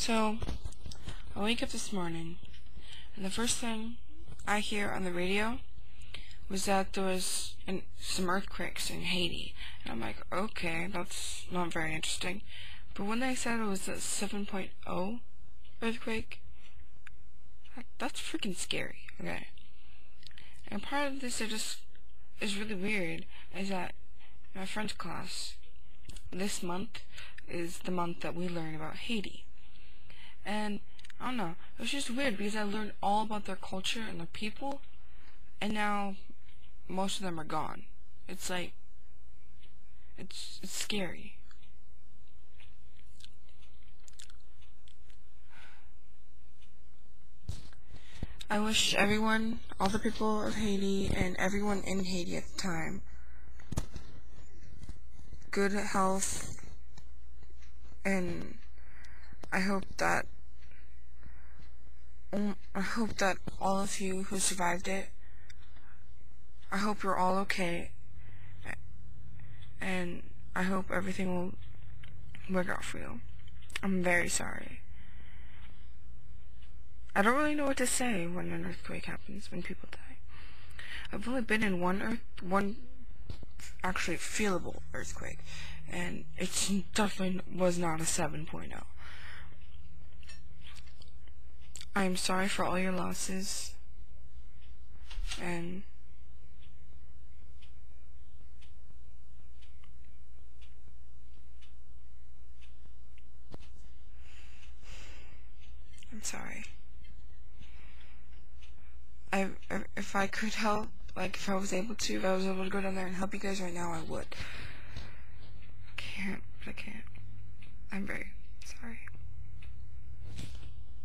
So, I wake up this morning, and the first thing I hear on the radio was that there was some earthquakes in Haiti. And I'm like, okay, that's not very interesting. But when they said it was a 7.0 earthquake, that's freaking scary, okay? And part of this is really weird, is that my French class, this month is the month that we learn about Haiti. And I don't know, it was just weird because I learned all about their culture and their people, and now most of them are gone. It's like, it's scary. I wish everyone, all the people of Haiti and everyone in Haiti at the time, good health, and I hope that all of you who survived it, I hope you're all okay, and I hope everything will work out for you. I'm very sorry. I don't really know what to say when an earthquake happens, when people die. I've only been in one actually feelable earthquake, and it definitely was not a 7.0. I'm sorry for all your losses, and I'm sorry. If I could help, like if I was able to go down there and help you guys right now, I would. I can't, but I can't. I'm very